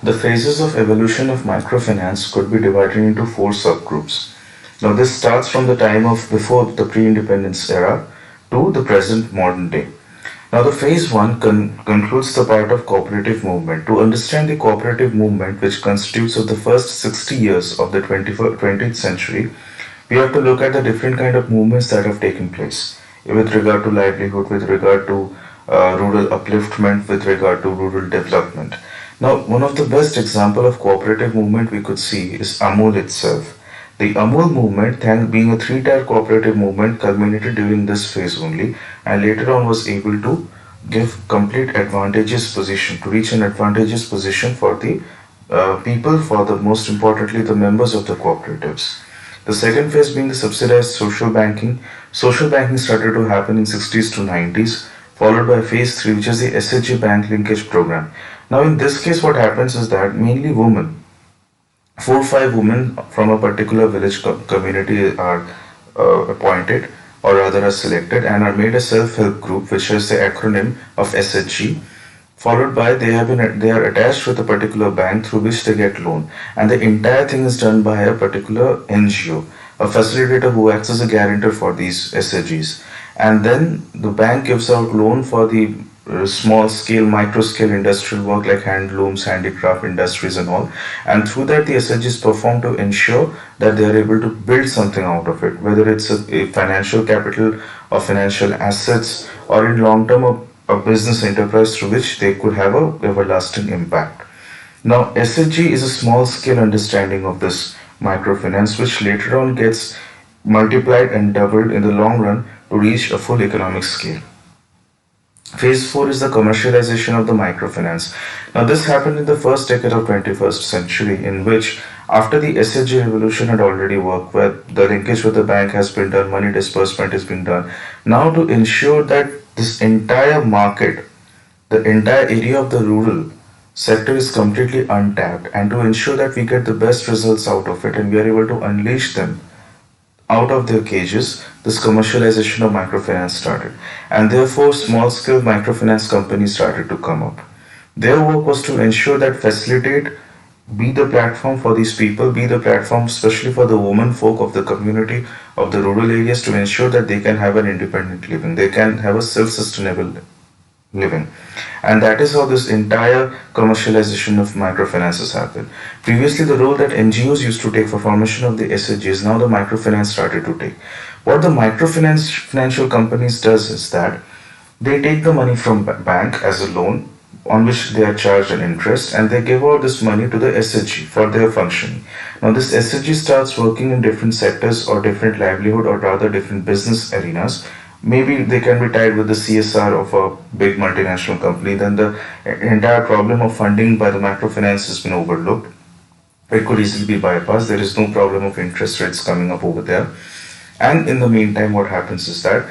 The phases of evolution of microfinance could be divided into four subgroups. Now, this starts from the time of before the pre-independence era to the present modern day. Now, the phase one concludes the part of cooperative movement. To understand the cooperative movement, which constitutes of the first 60 years of the 20th century, we have to look at the different kind of movements that have taken place with regard to livelihood, with regard to rural upliftment, with regard to rural development. Now, one of the best example of cooperative movement we could see is Amul itself. The Amul movement, being a three-tier cooperative movement, culminated during this phase only, and later on was able to give complete advantageous position, to reach an advantageous position for the people, for the most importantly the members of the cooperatives. The second phase being the subsidized social banking. Social banking started to happen in 60s to 90s, followed by phase 3, which is the SHG bank linkage program. Now in this case what happens is that mainly women, 4 or 5 women from a particular village community are appointed, or rather are selected, and are made a self-help group, which is the acronym of SHG. Followed by they are attached with a particular bank through which they get loan, and the entire thing is done by a particular NGO, a facilitator who acts as a guarantor for these SHGs, and then the bank gives out loan for the small scale, micro scale industrial work like handlooms, handicraft industries and all, and through that the SHGs perform to ensure that they are able to build something out of it, whether it's a financial capital or financial assets, or in long term a business enterprise through which they could have a everlasting impact. Now SHG is a small scale understanding of this microfinance, which later on gets multiplied and doubled in the long run to reach a full economic scale. Phase 4 is the commercialization of the microfinance. Now this happened in the first decade of 21st century, in which after the SHG revolution had already worked, where the linkage with the bank has been done, money disbursement is being done. Now to ensure that this entire market, the entire area of the rural sector is completely untapped, and to ensure that we get the best results out of it and we are able to unleash them out of their cages, this commercialization of microfinance started, and therefore small scale microfinance companies started to come up. Their work was to ensure that facilitate, be the platform for these people, be the platform especially for the women folk of the community of the rural areas, to ensure that they can have an independent living, they can have a self-sustainable living. And that is how this entire commercialization of microfinances happened. Previously, the role that NGOs used to take for formation of the SHGs, now the microfinance started to take. What the microfinance financial companies does is that they take the money from bank as a loan, on which they are charged an interest, and they give out this money to the SHG for their functioning. Now this SHG starts working in different sectors or different livelihood, or rather different business arenas. Maybe they can be tied with the CSR of a big multinational company. Then the entire problem of funding by the microfinance has been overlooked. It could easily be bypassed. There is no problem of interest rates coming up over there. And in the meantime, what happens is that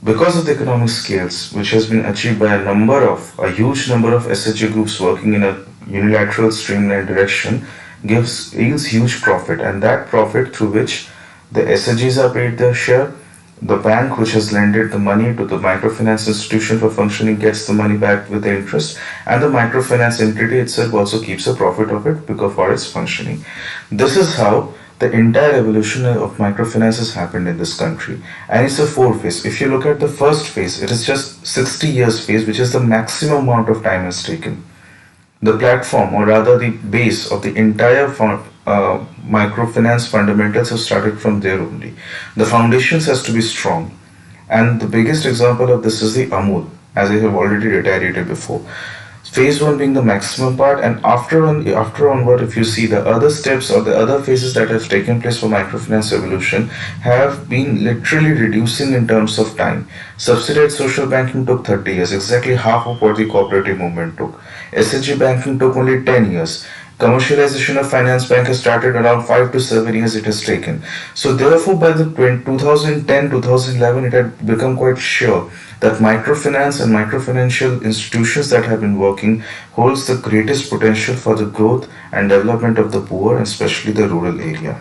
because of the economic scales which has been achieved by a huge number of SHG groups working in a unilateral streamlined direction, yields huge profit, and that profit through which the SHGs are paid their share, the bank which has lended the money to the microfinance institution for functioning gets the money back with the interest, and the microfinance entity itself also keeps a profit of it because for its functioning. This is how the entire evolution of microfinance has happened in this country, and it's a 4 phase. If you look at the first phase, it is just 60 years phase, which is the maximum amount of time has taken. The platform, or rather the base of the entire microfinance fundamentals have started from there only. The foundations has to be strong, and the biggest example of this is the Amul, as I have already reiterated before. Phase 1 being the maximum part, and after onward, if you see the other steps or the other phases that have taken place for microfinance evolution have been literally reducing in terms of time. Subsidized social banking took 30 years, exactly half of what the cooperative movement took. SHG banking took only 10 years. Commercialization of finance bank has started around 5 to 7 years it has taken. So therefore by the 2010-2011 it had become quite sure that microfinance and microfinancial institutions that have been working holds the greatest potential for the growth and development of the poor and especially the rural area.